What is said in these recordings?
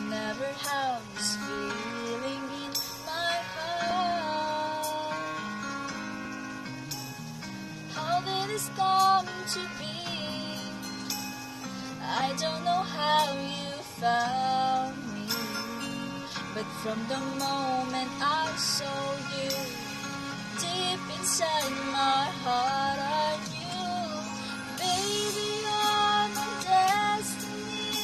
never have this feeling in my heart. How did this come to be? I don't know how you found me, but from the moment I saw you, deep inside my heart I knew, baby, you're my destiny.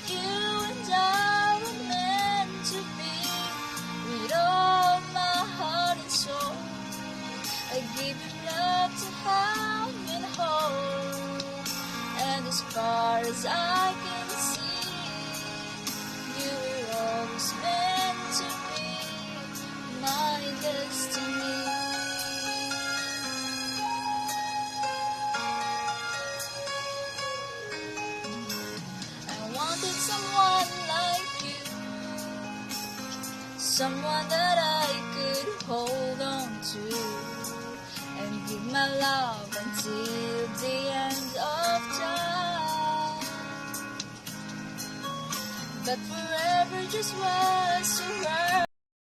You and I were meant to be. With all my heart and soul, I give you love to have and hold. And as far as I can see, you were always meant to be my destiny. I wanted someone like you, someone that I could hold on to and give my love until the end of time. But forever just was a word.